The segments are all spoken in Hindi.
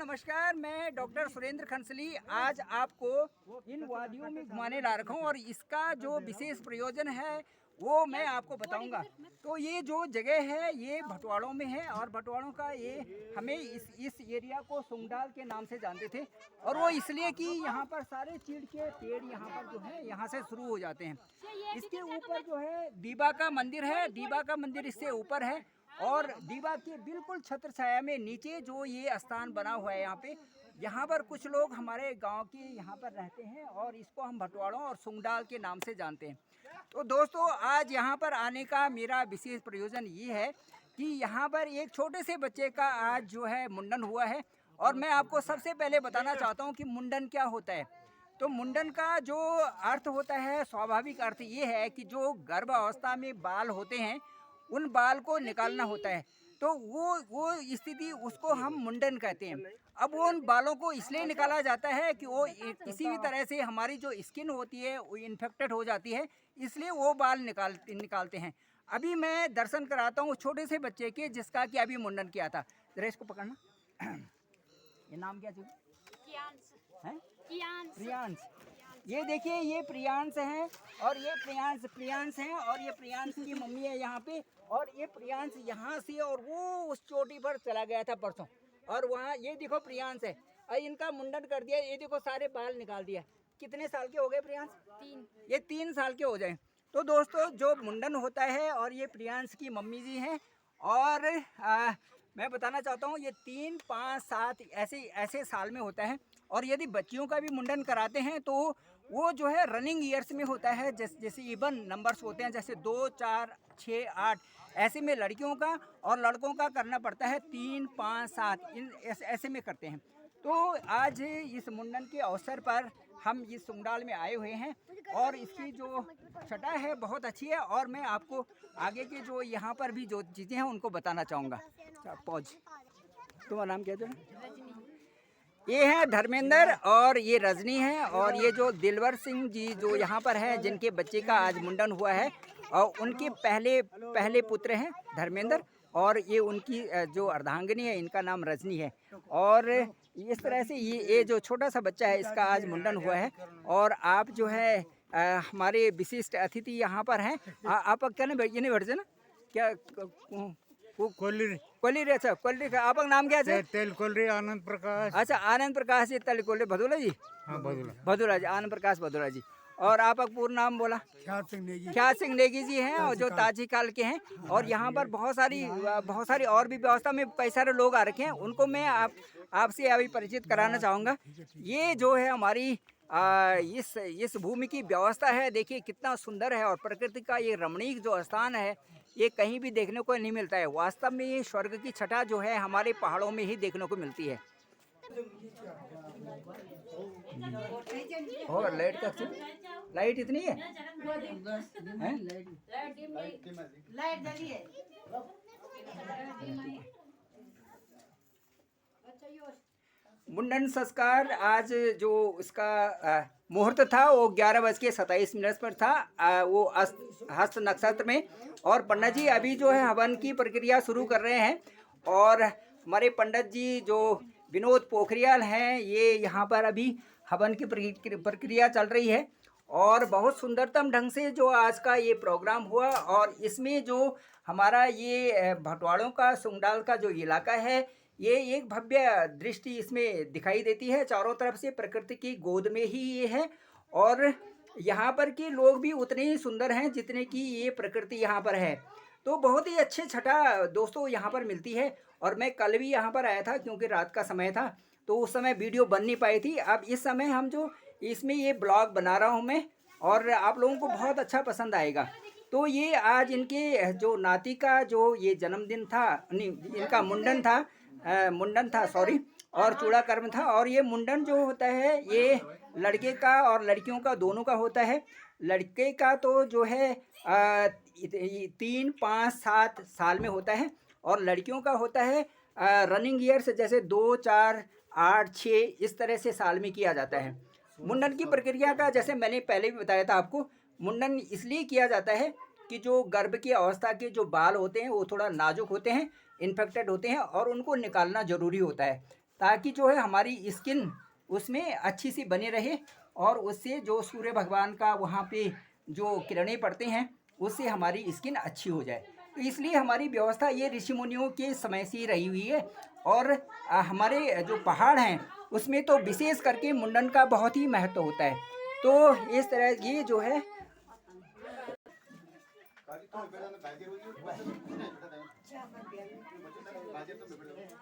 नमस्कार, मैं डॉक्टर सुरेंद्र खंसली आज आपको इन वादियों में घुमाने ला रखा हूँ और इसका जो विशेष प्रयोजन है वो मैं आपको बताऊंगा। तो ये जो जगह है ये भटवाड़ों में है और भटवाड़ों का ये हमें इस एरिया को सुंगडाल के नाम से जानते थे और वो इसलिए कि यहाँ पर सारे चीड़ के पेड़ यहाँ पर जो है यहाँ से शुरू हो जाते हैं। इसके ऊपर जो है दीवा का मंदिर है, दीवा का मंदिर इससे ऊपर है और दीवा के बिल्कुल छत्र छाया में नीचे जो ये स्थान बना हुआ है यहाँ पर कुछ लोग हमारे गांव के यहाँ पर रहते हैं और इसको हम भटवाड़ों और सुंगडाल के नाम से जानते हैं। तो दोस्तों आज यहाँ पर आने का मेरा विशेष प्रयोजन ये है कि यहाँ पर एक छोटे से बच्चे का आज जो है मुंडन हुआ है और मैं आपको सबसे पहले बताना चाहता हूँ कि मुंडन क्या होता है। तो मुंडन का जो अर्थ होता है, स्वाभाविक अर्थ ये है कि जो गर्भावस्था में बाल होते हैं उन बाल को निकालना होता है। तो वो स्थिति उसको हम मुंडन कहते हैं। अब वो उन बालों को इसलिए निकाला जाता है कि वो किसी भी तरह से हमारी जो स्किन होती है वो इन्फेक्टेड हो जाती है, इसलिए वो बाल निकालते हैं। अभी मैं दर्शन कराता हूँ छोटे से बच्चे के जिसका कि अभी मुंडन किया था। जरा इसको पकड़ना। ये नाम क्या है? प्रियांश। ये देखिए ये प्रियांश है और ये प्रियांश है और ये प्रियांश की मम्मी है यहाँ पे और ये प्रियांश यहाँ से और वो उस चोटी पर चला गया था परसों और वहाँ ये देखो प्रियांश है और इनका मुंडन कर दिया। ये देखो सारे बाल निकाल दिया। कितने साल के हो गए प्रियांश? 3। ये 3 साल के हो जाए। तो दोस्तों जो मुंडन होता है और ये प्रियांश की मम्मी जी हैं और मैं बताना चाहता हूँ ये 3, 5, 7 ऐसे साल में होता है और यदि बच्चियों का भी मुंडन कराते हैं तो वो जो है रनिंग ईयर्स में होता है। जैसे इवन नंबर्स होते हैं जैसे 2, 4, 6, 8 ऐसे में लड़कियों का और लड़कों का करना पड़ता है 3, 5, 7 इन ऐसे में करते हैं। तो आज इस मुंडन के अवसर पर हम इस सुंगडाल में आए हुए हैं और इसकी जो छटा है बहुत अच्छी है और मैं आपको आगे के जो यहाँ पर भी जो चीज़ें हैं उनको बताना चाहूँगा। पॉज। तुम्हारा नाम क्या है? ये है धर्मेंद्र और ये रजनी है और ये जो दिलवर सिंह जी जो यहाँ पर है जिनके बच्चे का आज मुंडन हुआ है और उनके पहले पुत्र हैं धर्मेंद्र और ये उनकी जो अर्धांगिनी है इनका नाम रजनी है। और इस तरह से ये जो छोटा सा बच्चा है इसका आज मुंडन हुआ है और आप जो है हमारे विशिष्ट अतिथि यहाँ पर हैं। आप क्या नहीं बैठ ना क्या कोल्ली रे? अच्छा कोल्ली का आपका नाम क्या है? तेल कोल्ली आनंद प्रकाश। अच्छा आनंद प्रकाश जी तेल कोल्ली भदोला जी। हाँ भदोला जी, आनंद प्रकाश भदोला जी। और आपका पूर्ण नाम बोला? ख्याल सिंह नेगी जी हैं और जो ताजी काल के हैं और यहाँ पर बहुत सारी और भी व्यवस्था में कई सारे लोग आ रखे हैं उनको मैं आपसे अभी परिचित कराना चाहूँगा। ये जो है हमारी इस भूमि की व्यवस्था है, देखिए कितना सुंदर है और प्रकृति का ये रमणीक जो स्थान है ये कहीं भी देखने को नहीं मिलता है। वास्तव में ये स्वर्ग की छटा जो है हमारे पहाड़ों में ही देखने को मिलती है। और लाइट इतनी है? मुंडन संस्कार आज जो इसका मुहूर्त था वो 11:27 पर था वो हस्त नक्षत्र में और पंडित जी अभी जो है हवन की प्रक्रिया शुरू कर रहे हैं और हमारे पंडित जी जो विनोद पोखरियाल हैं ये यहाँ पर अभी हवन की प्रक्रिया चल रही है और बहुत सुंदरतम ढंग से जो आज का ये प्रोग्राम हुआ और इसमें जो हमारा ये भटवाड़ों का सुंगडाल का जो इलाका है ये एक भव्य दृष्टि इसमें दिखाई देती है। चारों तरफ से प्रकृति की गोद में ही ये है और यहाँ पर के लोग भी उतने ही सुंदर हैं जितने की ये प्रकृति यहाँ पर है। तो बहुत ही अच्छे छटा दोस्तों यहाँ पर मिलती है और मैं कल भी यहाँ पर आया था क्योंकि रात का समय था तो उस समय वीडियो बन नहीं पाई थी। अब इस समय हम जो इसमें ये ब्लॉग बना रहा हूँ मैं और आप लोगों को बहुत अच्छा पसंद आएगा। तो ये आज इनके जो नाती का जो ये जन्मदिन था, नहीं इनका मुंडन था सॉरी, और चूड़ा कर्म था और ये मुंडन जो होता है ये लड़के का और लड़कियों का दोनों का होता है। लड़के का तो जो है 3, 5, 7 साल में होता है और लड़कियों का होता है रनिंग ईयर्स जैसे 2, 4, 8, 6 इस तरह से साल में किया जाता है। मुंडन की प्रक्रिया का जैसे मैंने पहले भी बताया था आपको, मुंडन इसलिए किया जाता है कि जो गर्भ की अवस्था के जो बाल होते हैं वो थोड़ा नाजुक होते हैं, इन्फेक्टेड होते हैं और उनको निकालना ज़रूरी होता है। ताकि जो है हमारी स्किन उसमें अच्छी सी बनी रहे और उससे जो सूर्य भगवान का वहाँ पे जो किरणें पड़ते हैं उससे हमारी स्किन अच्छी हो जाए। तो इसलिए हमारी व्यवस्था ये ऋषि मुनियों के समय से ही रही हुई है। और हमारे जो पहाड़ हैं उसमें तो विशेष करके मुंडन का बहुत ही महत्व होता है। तो इस तरह ये जो है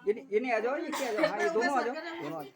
ये नहीं आ जाओ, ये क्या आ जाओ, हाँ ये दोनों आ जाओ, दोनों आ जाओ।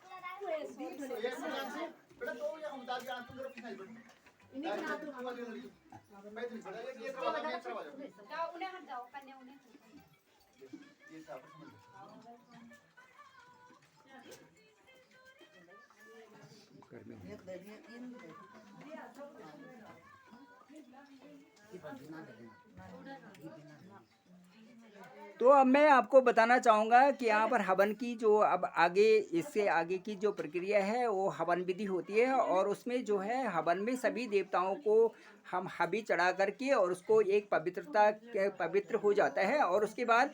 तो अब मैं आपको बताना चाहूँगा कि यहाँ पर हवन की जो अब आगे इससे आगे की जो प्रक्रिया है वो हवन विधि होती है। और उसमें जो है हवन में सभी देवताओं को हम हबी चढ़ा करके और उसको एक पवित्र हो जाता है। और उसके बाद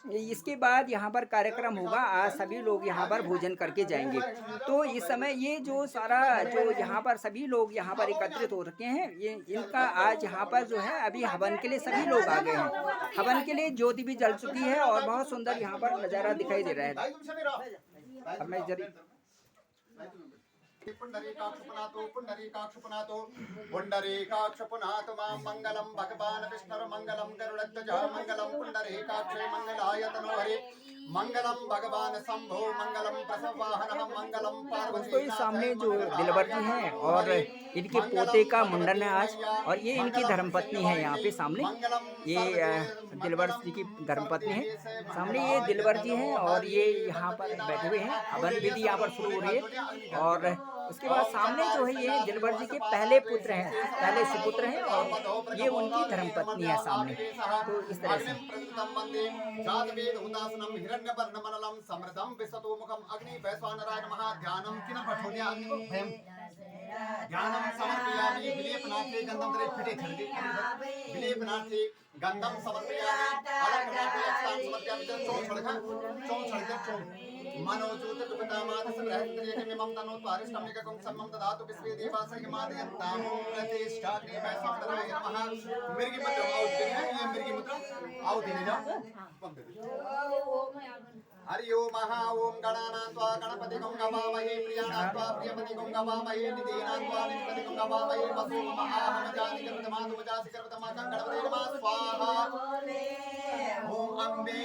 इसके बाद यहाँ पर कार्यक्रम होगा, आज सभी लोग यहाँ पर भोजन करके जाएंगे। तो इस समय ये जो सारा जो यहाँ पर सभी लोग यहाँ पर एकत्रित हो रखे हैं, ये इनका आज यहाँ पर जो है अभी हवन के लिए सभी लोग आ गए हैं। हवन के लिए ज्योति भी जल चुकी है और बहुत सुंदर यहाँ पर नज़ारा दिखाई दे रहा है। अब मैं जरी पुंडरीकाक्षपनातो पुंडरीकाक्षपनातो पुंडरीकाक्षपनातो मां मंगलम भगवान विष्णुर मंगलम गरुड़ध्वज मंगलम पुंडरीकाक्षे मंगलायतनो हरे मंगलम भगवान शंभो मंगलम प्रसवाहनः मंगलम पार्वती। तो इस सामने जो दिलवर जी हैं और इनके पोते का मुंडन है आज, और ये इनकी धर्मपत्नी है यहाँ पे सामने, ये दिलवर जी की धर्मपत्नी है। सामने ये दिलवर जी हैं और ये यहाँ पर बैठे हुए हैं। हवन विधि यहाँ पर शुरू हो रही है। और उसके बाद सामने जो है ये दिलवर जी के पहले पुत्र हैं, पहले सुपुत्र हैं और ये उनकी धर्मपत्नी है सामने। तो इस तरह से समृद्धम विसतो मुखम अग्नि वैश्वानराय नमः ध्यानम किन पठोद्या अग्निभयम ध्यानम समर्पयामि विलेपनाथे गंधम तरे फटे खड़गे विलेपनाथे गंधम समर्पयामि अलकनाथे अक्षतां समर्पयामि चों छड़का मनोजूत दुपतामात संग्रहन्द्रिय के मम तनो त्वारिष्टम निककं सम्मम ददातु विश्वे देवासय मादयन्तामो प्रतिष्ठाग्रे वैश्वानराय नमः। मिर्गी मुद्रा आउट है, ये मिर्गी मुद्रा आउट है ना। हरि ओम महा ओम गणानात्वा गणपति गंगावामहे प्रियाणात्वा प्रियपति गंगावामहे निधीनात्वा निधीपति गंगावामहे वसु मम आहम जाति कर्मतमातु मजासि कर्मतमा गणपति नमः स्वाहा। ओम अम्बे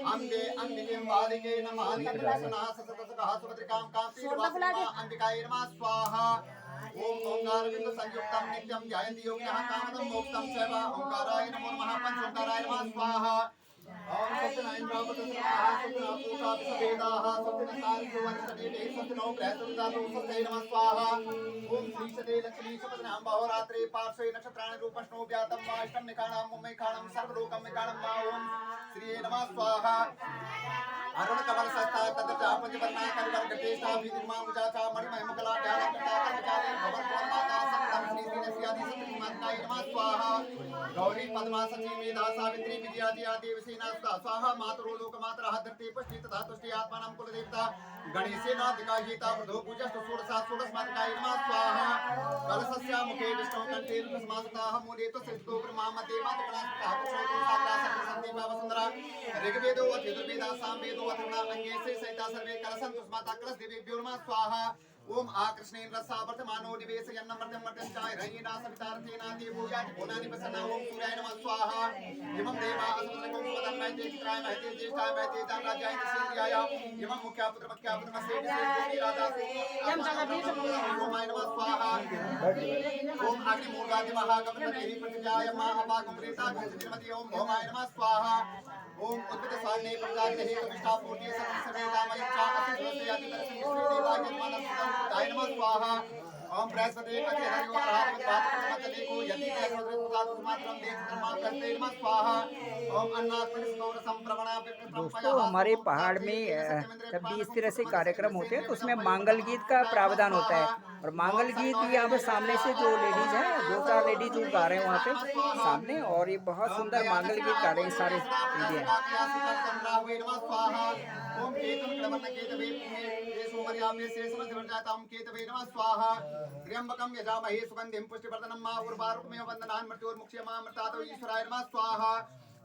अम्बे अंबिके वादिके नमः तत्प्रसन्ना सततसकः सुभद्रिकां कांतीर्वासुमा अंबिकायै नमः स्वाहा। ओम ओंकार बिंदु संयुक्तम नित्यम ध्यायन्ति योगिनः कामदं मोक्षं चैव ओंकाराय नमो नमः पंचोंकाराय नमः स्वाहा। ओम सत्यनारायण सत्यनापूता विषवेदाः सत्यनारायण वरिष्ठदेवे सत्यनो प्रयतुर्दातु सत्यै नमः स्वाहा। ओम श्री सते लक्ष्मी सपदनां बहुरात्रे पार्श्वे नक्षत्राणि रूपष्णो व्यातं वाष्टं निकाणं मुम्मैकाणं सर्वलोकं निकाणं मा ओम श्री नमः स्वाहा। अरुण कमल सस्ता तदचा पंचवर्णा कलिवर्गटेष्टा भीतिर्मा मुजाचा मणिमय मुकला ध्यानकर्ता कर्मचारी भवन भवन माता सप्तम श्री श्रीनस्यादि सप्तमी माताय नमः स्वाहा। गौरी पद्मा सची मेधा सावित्री विद्यादि आदि विसेना स्वाहा। मातरो लोकमातरः धरती पुष्टि तथा तुष्टि आत्मानं कुलदेवता गणेशेनाधिकाहीता वृद्धो पूजस्तु षोडशा षोडशमातकाय नमः स्वाहा। कलशस्य मुखे विष्णु कंठे समासताः मूले तु सृष्टो ब्रह्मा मध्ये मातुकणास्तः पुरुषोत्तम साग्रासं सन्ति वसुंधरा। ऋग्वेदो अथर्ववेदः सामवेदो अथर्वणा अंगेसे सहिता सर्वे कलशन्तु स्माता कलश देवेभ्यो नमः स्वाहा। ओम आकृष्णेन रसा वर्तमानो निवेशयन्न मर्त्यं मर्त्यं चाय रयेना सवितार्थेना देवोयाति भुवनानि प्रसन्ना। ओम सूर्याय नमः स्वाहा। इमं देवा असुरगं वदन् महते चित्राय महते ज्येष्ठाय महते दानराज्याय निषेध्याय इमं मुख्यापुत्र मस्ते विशेष राजा ओमाय नमः स्वाहा। ओम अग्निमूर्धादि महागमनपति प्रतिजाय महापाकुम्रेता कृष्णमति ओम भौमाय नमः स्वाहा। ओम उद्भिद सारणे प्रजाग्नि हेतुमिष्टा पूर्णे सर्वे सर्वे कामयच्चा असिद्वस्ते अतिपरस्मै देवाय जन्मानस्ताय नमः स्वाहा। ओम बृहस्पति पति हरि ओम राम वातमते को यदि मैं प्रसाद मात्रम देव कर्मा करते नमः स्वाहा ओम अन्नात्मनि स्तोर संप्रवणा दोस्तों हमारे पहाड़ में जब भी इस तरह से कार्यक्रम होते हैं तो उसमें मांगल गीत का प्रावधान होता है और मांगल गीत यहाँ पर सामने से जो लेडीज हैं 2-4 लेडीज जो गा रहे हैं वहाँ पे सामने और ये बहुत सुंदर मांगल गीत गा रहे हैं सारे ओम केतन कडवन्न केतवे ये सोमर्यामे शेषम जलजाताम केतवे नमः स्वाहा त्र्यंबकम यजामहे सुगंधिं पुष्टिवर्धनम् मा उर्वारुकमेव वन्दनान् मृत्योर्मुक्ष्यमामृतातो ईश्वराय नमः स्वाहा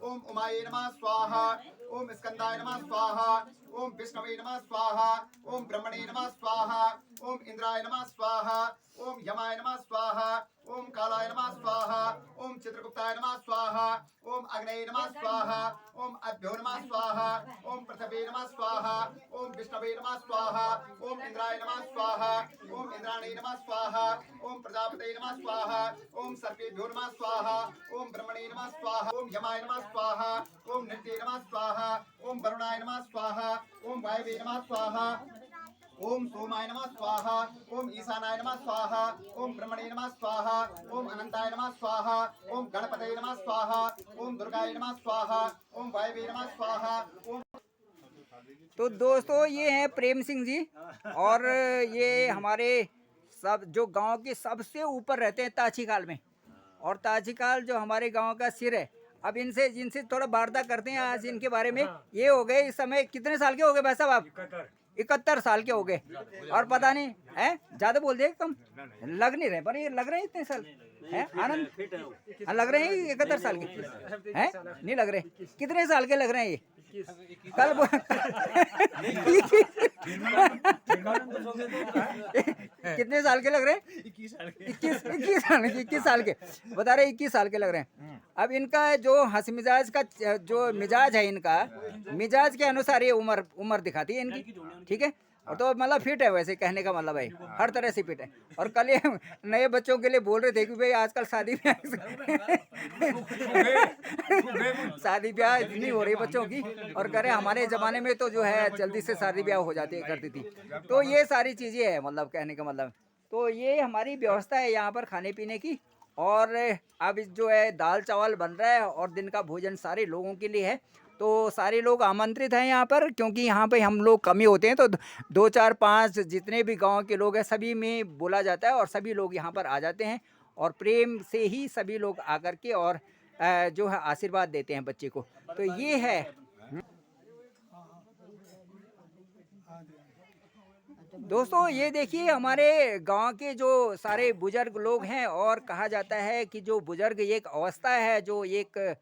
ओम उमाये नमः स्वाहा ओम स्कंदाय नमः स्वाहा ओम विष्णवे नमः स्वाहा ओम ब्रह्मणे नमः स्वाहा ओम इंद्राय नमः स्वाहा ओम यमाय नमः स्वाहा ओम कालाय नमः स्वाहा ओम चित्रगुप्ताय नमः स्वाहा ओम अग्नये नमः स्वाहा ओम अभ्यो नमः स्वाहा ओम पृथ्वे नमः स्वाहा ओम विष्णवे नमः स्वाहा ओम इंद्राय नमः स्वाहा ओम इंद्राणे नमः स्वाहा ओम प्रजापतये नमः स्वाहा ओम सर्पेभ्यो नमः स्वाहा ओम ब्रह्मणे नमः स्वाहा ओम यमाय नमः स्वाहा ओम नृत्ये नमः स्वाहा ओम वरुणाय नमः स्वाहा ओम वायवे नमः स्वाहा ओम सोमाय नमः स्वाहा ओम ईशानाय नमः स्वाहा ओम ब्रह्मणे नमः स्वाहा ओम अनंताय नमः स्वाहा ओम गणपतये नमः स्वाहा ओम दुर्गाय नमः स्वाहा ओम वायवे नमः स्वाहा ओम। तो दोस्तों ये हैं प्रेम सिंह जी और ये हमारे सब जो गांव के सबसे ऊपर रहते हैं ताछीकाल में और ताछीकाल जो हमारे गांव का सिर है। अब इनसे थोड़ा वार्ता करते हैं आज इनके बारे में। ये हो गए इस समय कितने साल के हो गए भाई साहब आप? 71 साल के हो गए और पता नहीं है ज्यादा बोल दिए कम लग नहीं रहे पर ये लग रहे हैं इतने साल हैं आनंद लग रहे हैं 71 साल के हैं नहीं लग रहे कितने साल के लग रहे हैं ये कल कितने साल के लग रहे हैं 21 साल के बता रहे 21 साल के लग रहे हैं। अब इनका जो हंस मिजाज का जो मिजाज है इनका मिजाज के अनुसार ये उम्र दिखाती है इनकी ठीक है और तो मतलब फिट है वैसे कहने का मतलब भाई हर तरह से फिट है। और कल ये नए बच्चों के लिए बोल रहे थे कि भाई आजकल शादी ब्याह इतनी हो रही बच्चों की और कह रहे हमारे ज़माने में तो जो है जल्दी से शादी ब्याह हो जाती करती थी। तो ये सारी चीज़ें हैं मतलब कहने का मतलब। तो ये हमारी व्यवस्था है यहाँ पर खाने पीने की और अब जो है दाल चावल बन रहा है और दिन का भोजन सारे लोगों के लिए है। तो सारे लोग आमंत्रित हैं यहाँ पर क्योंकि यहाँ पे हम लोग कम ही होते हैं तो 2, 4, 5 जितने भी गांव के लोग हैं सभी में बोला जाता है और सभी लोग यहाँ पर आ जाते हैं और प्रेम से ही सभी लोग आकर के और जो है आशीर्वाद देते हैं बच्चे को। तो ये है दोस्तों ये देखिए हमारे गांव के जो सारे बुजुर्ग लोग हैं और कहा जाता है कि जो बुजुर्ग एक अवस्था है जो एक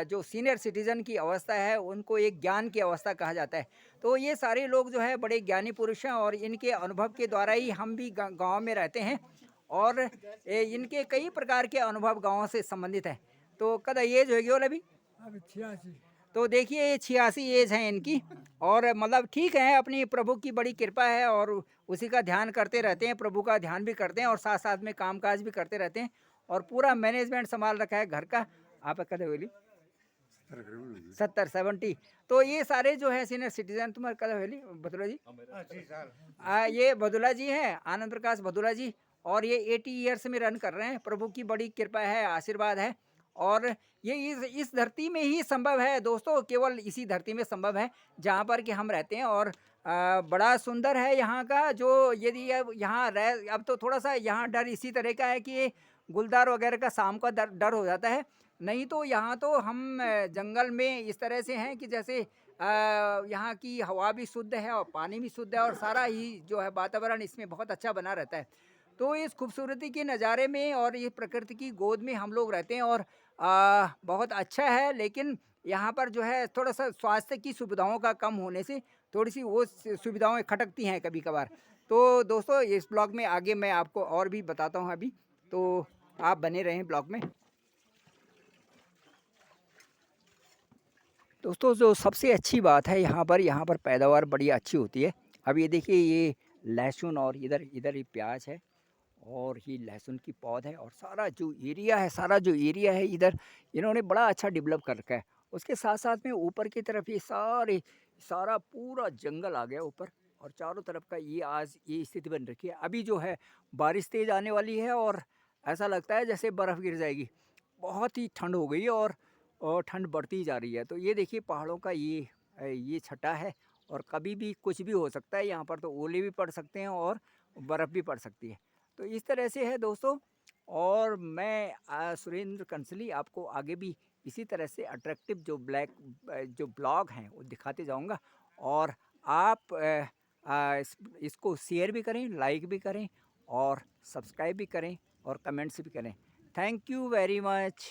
जो सीनियर सिटीज़न की अवस्था है उनको एक ज्ञान की अवस्था कहा जाता है। तो ये सारे लोग जो है बड़े ज्ञानी पुरुष हैं और इनके अनुभव के द्वारा ही हम भी गांव में रहते हैं और इनके कई प्रकार के अनुभव गाँव से संबंधित हैं। तो कद एज होगी बोला अभी 86। तो देखिए ये 86 एज है इनकी और मतलब ठीक है अपनी प्रभु की बड़ी कृपा है और उसी का ध्यान करते रहते हैं प्रभु का ध्यान भी करते हैं और साथ साथ में कामकाज भी करते रहते हैं और पूरा मैनेजमेंट संभाल रखा है घर का। आप कदे बोली 70-70। तो ये सारे जो है सीनियर सिटीजन तुम्हारे कदे बोली बदुला जी 80 साल ये बदुला जी हैं आनंद प्रकाश बदुला जी और ये 80 ईयर्स में रन कर रहे हैं। प्रभु की बड़ी कृपा है आशीर्वाद है और ये इस धरती में ही संभव है दोस्तों केवल इसी धरती में संभव है जहाँ पर कि हम रहते हैं और बड़ा सुंदर है यहाँ का जो यदि यहाँ रह अब तो थोड़ा सा यहाँ डर इसी तरह का है कि गुलदार वगैरह का शाम का डर हो जाता है नहीं तो यहाँ तो हम जंगल में इस तरह से हैं कि जैसे यहाँ की हवा भी शुद्ध है और पानी भी शुद्ध है और सारा ही जो है वातावरण इसमें बहुत अच्छा बना रहता है। तो इस खूबसूरती के नज़ारे में और ये प्रकृति की गोद में हम लोग रहते हैं और बहुत अच्छा है। लेकिन यहाँ पर जो है थोड़ा सा स्वास्थ्य की सुविधाओं का कम होने से थोड़ी सी वो सुविधाएं खटकती हैं कभी कभार। तो दोस्तों इस ब्लॉग में आगे मैं आपको और भी बताता हूँ अभी तो आप बने रहें ब्लॉग में। दोस्तों जो सबसे अच्छी बात है यहाँ पर पैदावार बड़ी अच्छी होती है। अब ये देखिए ये लहसुन और इधर ही प्याज है और ये लहसुन की पौध है और सारा जो एरिया है इधर इन्होंने बड़ा अच्छा डेवलप कर रखा है। उसके साथ साथ में ऊपर की तरफ ये सारा पूरा जंगल आ गया ऊपर और चारों तरफ का ये आज ये स्थिति बन रखी है। अभी जो है बारिश तेज़ आने वाली है और ऐसा लगता है जैसे बर्फ़ गिर जाएगी। बहुत ही ठंड हो गई है और ठंड बढ़ती ही जा रही है। तो ये देखिए पहाड़ों का ये छटा है और कभी भी कुछ भी हो सकता है। यहाँ पर तो ओले भी पड़ सकते हैं और बर्फ़ भी पड़ सकती है। तो इस तरह से है दोस्तों। और मैं सुरेंद्र कंसली आपको आगे भी इसी तरह से अट्रैक्टिव जो ब्लॉग हैं वो दिखाते जाऊंगा। और आप इसको शेयर भी करें, लाइक भी करें और सब्सक्राइब भी करें और कमेंट्स भी करें। Thank you very much.